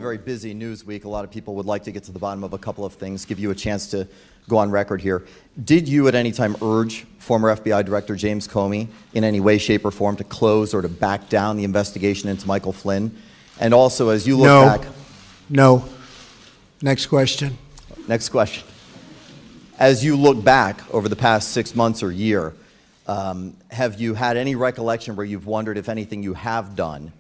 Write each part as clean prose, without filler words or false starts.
very busy news week. A lot of people would like to get to the bottom of a couple of things, give you a chance to go on record here. Did you at any time urge former FBI Director James Comey in any way, shape, or form to close or to back down the investigation into Michael Flynn? And also, as you look back... No. Next question. Next question. As you look back over the past 6 months or year, have you had any recollection where you've wondered if anything you have done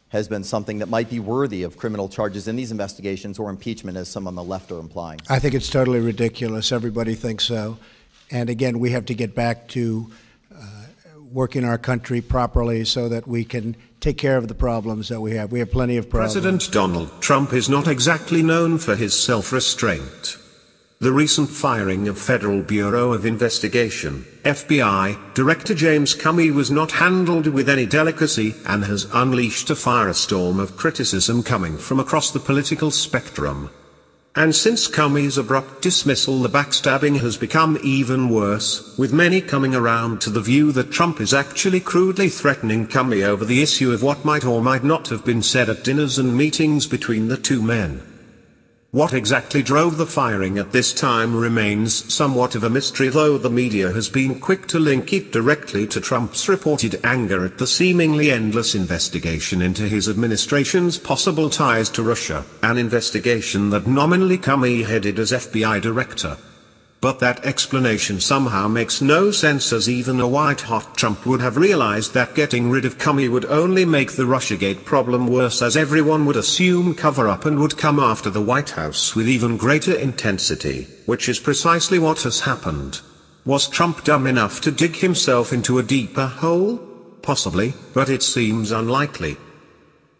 has been something that might be worthy of criminal charges in these investigations or impeachment, as some on the left are implying? I think it's totally ridiculous. Everybody thinks so. And again, we have to get back to working our country properly so that we can take care of the problems that we have. We have plenty of problems. President Donald Trump is not exactly known for his self-restraint. The recent firing of Federal Bureau of Investigation, FBI, Director James Comey was not handled with any delicacy and has unleashed a firestorm of criticism coming from across the political spectrum. And since Comey's abrupt dismissal, the backstabbing has become even worse, with many coming around to the view that Trump is actually crudely threatening Comey over the issue of what might or might not have been said at dinners and meetings between the two men. What exactly drove the firing at this time remains somewhat of a mystery, though the media has been quick to link it directly to Trump's reported anger at the seemingly endless investigation into his administration's possible ties to Russia, an investigation that nominally Comey headed as FBI director. But that explanation somehow makes no sense, as even a white-hot Trump would have realized that getting rid of Comey would only make the Russiagate problem worse, as everyone would assume cover-up and would come after the White House with even greater intensity, which is precisely what has happened. Was Trump dumb enough to dig himself into a deeper hole? Possibly, but it seems unlikely.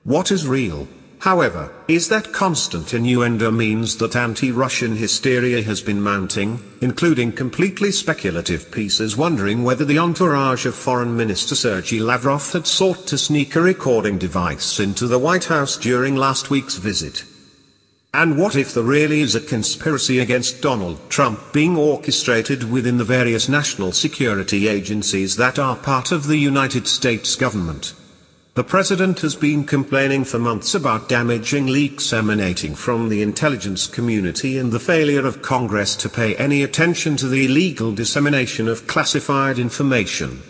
What is real, however, is that constant innuendo means that anti-Russian hysteria has been mounting, including completely speculative pieces wondering whether the entourage of Foreign Minister Sergei Lavrov had sought to sneak a recording device into the White House during last week's visit. And what if there really is a conspiracy against Donald Trump being orchestrated within the various national security agencies that are part of the United States government? The president has been complaining for months about damaging leaks emanating from the intelligence community and the failure of Congress to pay any attention to the illegal dissemination of classified information.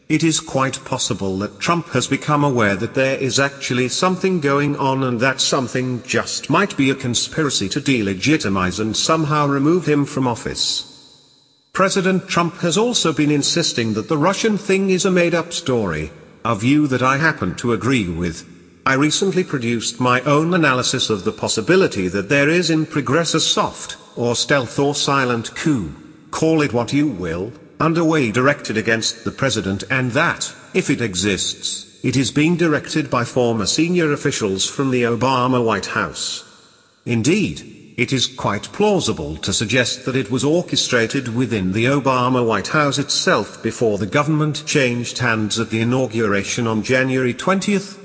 It is quite possible that Trump has become aware that there is actually something going on, and that something just might be a conspiracy to delegitimize and somehow remove him from office. President Trump has also been insisting that the Russian thing is a made-up story, a view that I happen to agree with. I recently produced my own analysis of the possibility that there is in progress a soft, or stealth or silent coup, call it what you will, underway directed against the president, and that, if it exists, it is being directed by former senior officials from the Obama White House. Indeed, it is quite plausible to suggest that it was orchestrated within the Obama White House itself before the government changed hands at the inauguration on January 20th.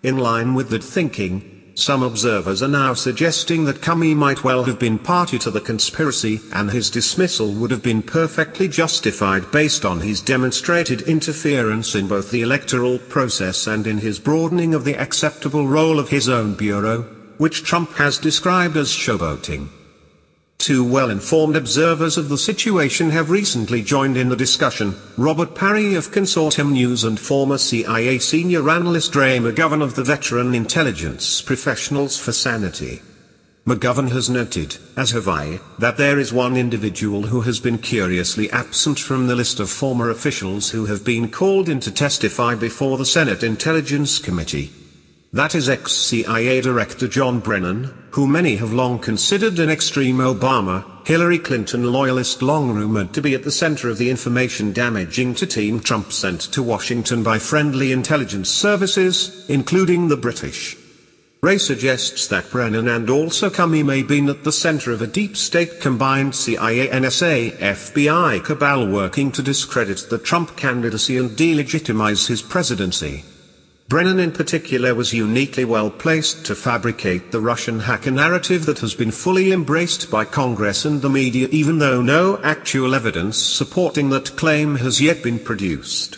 In line with that thinking, some observers are now suggesting that Comey might well have been party to the conspiracy, and his dismissal would have been perfectly justified based on his demonstrated interference in both the electoral process and in his broadening of the acceptable role of his own bureau, which Trump has described as showboating. Two well-informed observers of the situation have recently joined in the discussion: Robert Parry of Consortium News and former CIA senior analyst Ray McGovern of the Veteran Intelligence Professionals for Sanity. McGovern has noted, as have I, that there is one individual who has been curiously absent from the list of former officials who have been called in to testify before the Senate Intelligence Committee. That is ex-CIA Director John Brennan, who many have long considered an extreme Obama, Hillary Clinton loyalist, long rumored to be at the center of the information damaging to Team Trump sent to Washington by friendly intelligence services, including the British. Ray suggests that Brennan and also Comey may have been at the center of a deep state combined CIA, NSA, FBI cabal working to discredit the Trump candidacy and delegitimize his presidency. Brennan in particular was uniquely well placed to fabricate the Russian hacker narrative that has been fully embraced by Congress and the media, even though no actual evidence supporting that claim has yet been produced.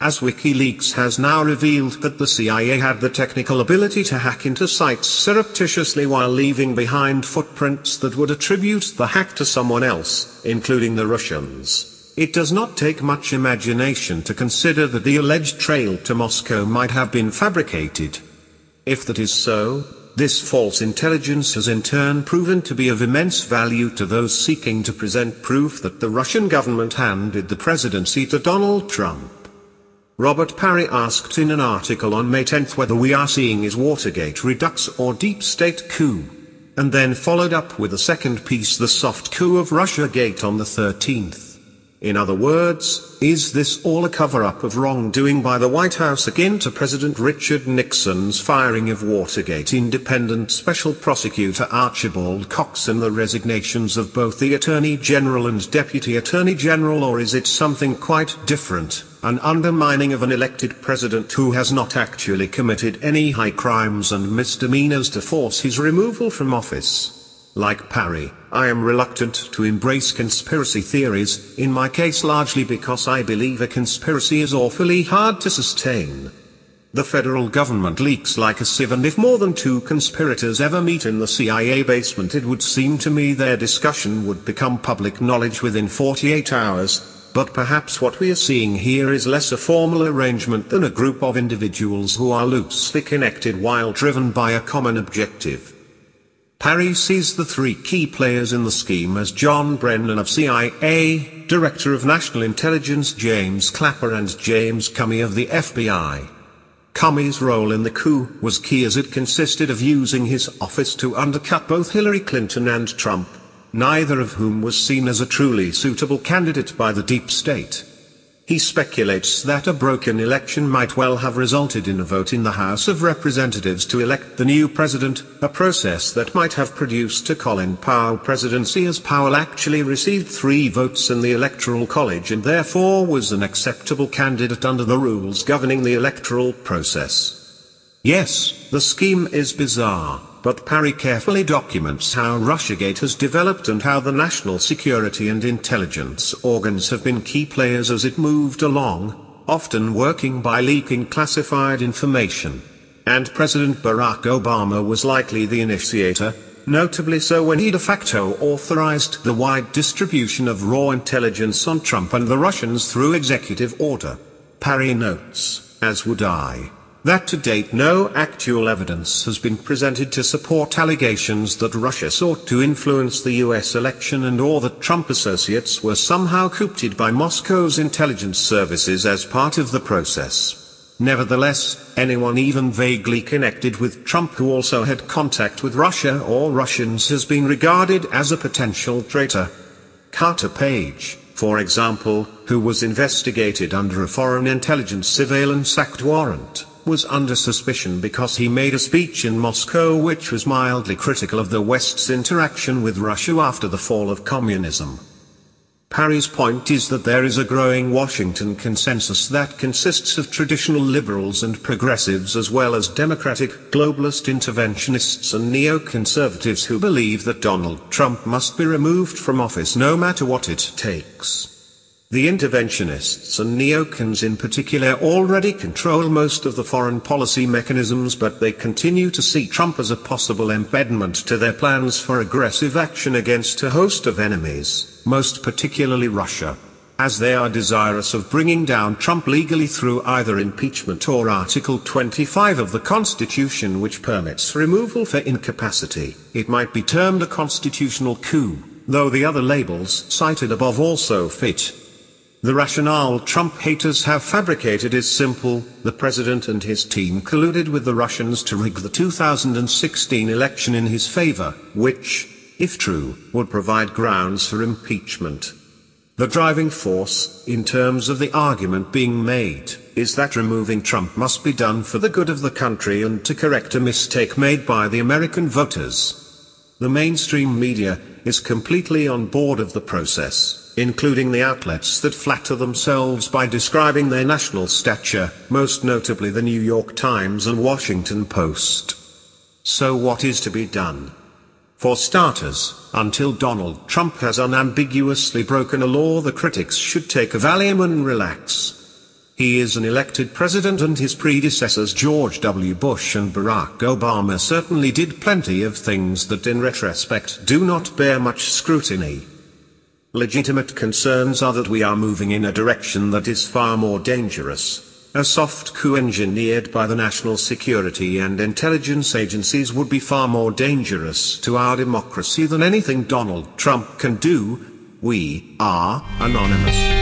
as WikiLeaks has now revealed that the CIA had the technical ability to hack into sites surreptitiously while leaving behind footprints that would attribute the hack to someone else, including the Russians. It does not take much imagination to consider that the alleged trail to Moscow might have been fabricated. If that is so, this false intelligence has in turn proven to be of immense value to those seeking to present proof that the Russian government handed the presidency to Donald Trump. Robert Parry asked in an article on May 10 whether we are seeing is Watergate redux or deep state coup, and then followed up with a second piece, the soft coup of Russiagate on the 13th. In other words, is this all a cover-up of wrongdoing by the White House akin to President Richard Nixon's firing of Watergate independent Special Prosecutor Archibald Cox and the resignations of both the Attorney General and Deputy Attorney General, or is it something quite different, an undermining of an elected president who has not actually committed any high crimes and misdemeanors to force his removal from office? Like Parry, I am reluctant to embrace conspiracy theories, in my case largely because I believe a conspiracy is awfully hard to sustain. The federal government leaks like a sieve, and if more than two conspirators ever meet in the CIA basement, it would seem to me their discussion would become public knowledge within 48 hours. But perhaps what we are seeing here is less a formal arrangement than a group of individuals who are loosely connected while driven by a common objective. Parry sees the three key players in the scheme as John Brennan of CIA, Director of National Intelligence James Clapper, and James Comey of the FBI. Comey's role in the coup was key, as it consisted of using his office to undercut both Hillary Clinton and Trump, neither of whom was seen as a truly suitable candidate by the deep state. He speculates that a broken election might well have resulted in a vote in the House of Representatives to elect the new president, a process that might have produced a Colin Powell presidency, as Powell actually received 3 votes in the Electoral College and therefore was an acceptable candidate under the rules governing the electoral process. Yes, the scheme is bizarre, but Parry carefully documents how Russiagate has developed and how the national security and intelligence organs have been key players as it moved along, often working by leaking classified information. And President Barack Obama was likely the initiator, notably so when he de facto authorized the wide distribution of raw intelligence on Trump and the Russians through executive order. Parry notes, as would I, that to date no actual evidence has been presented to support allegations that Russia sought to influence the US election and or that Trump associates were somehow coopted by Moscow's intelligence services as part of the process. Nevertheless, anyone even vaguely connected with Trump who also had contact with Russia or Russians has been regarded as a potential traitor. Carter Page, for example, who was investigated under a Foreign Intelligence Surveillance Act warrant, was under suspicion because he made a speech in Moscow which was mildly critical of the West's interaction with Russia after the fall of communism. Parry's point is that there is a growing Washington consensus that consists of traditional liberals and progressives as well as democratic, globalist interventionists and neoconservatives who believe that Donald Trump must be removed from office no matter what it takes. The interventionists and neocons in particular already control most of the foreign policy mechanisms, but they continue to see Trump as a possible impediment to their plans for aggressive action against a host of enemies, most particularly Russia, as they are desirous of bringing down Trump legally through either impeachment or Article 25 of the Constitution, which permits removal for incapacity. It might be termed a constitutional coup, though the other labels cited above also fit. The rationale Trump haters have fabricated is simple: the president and his team colluded with the Russians to rig the 2016 election in his favor, which, if true, would provide grounds for impeachment. The driving force, in terms of the argument being made, is that removing Trump must be done for the good of the country and to correct a mistake made by the American voters. The mainstream media is completely on board of the process, including the outlets that flatter themselves by describing their national stature, most notably the New York Times and Washington Post. So what is to be done? For starters, until Donald Trump has unambiguously broken a law, the critics should take a Valium and relax. He is an elected president, and his predecessors George W. Bush and Barack Obama certainly did plenty of things that in retrospect do not bear much scrutiny. Legitimate concerns are that we are moving in a direction that is far more dangerous. A soft coup engineered by the national security and intelligence agencies would be far more dangerous to our democracy than anything Donald Trump can do. We are anonymous.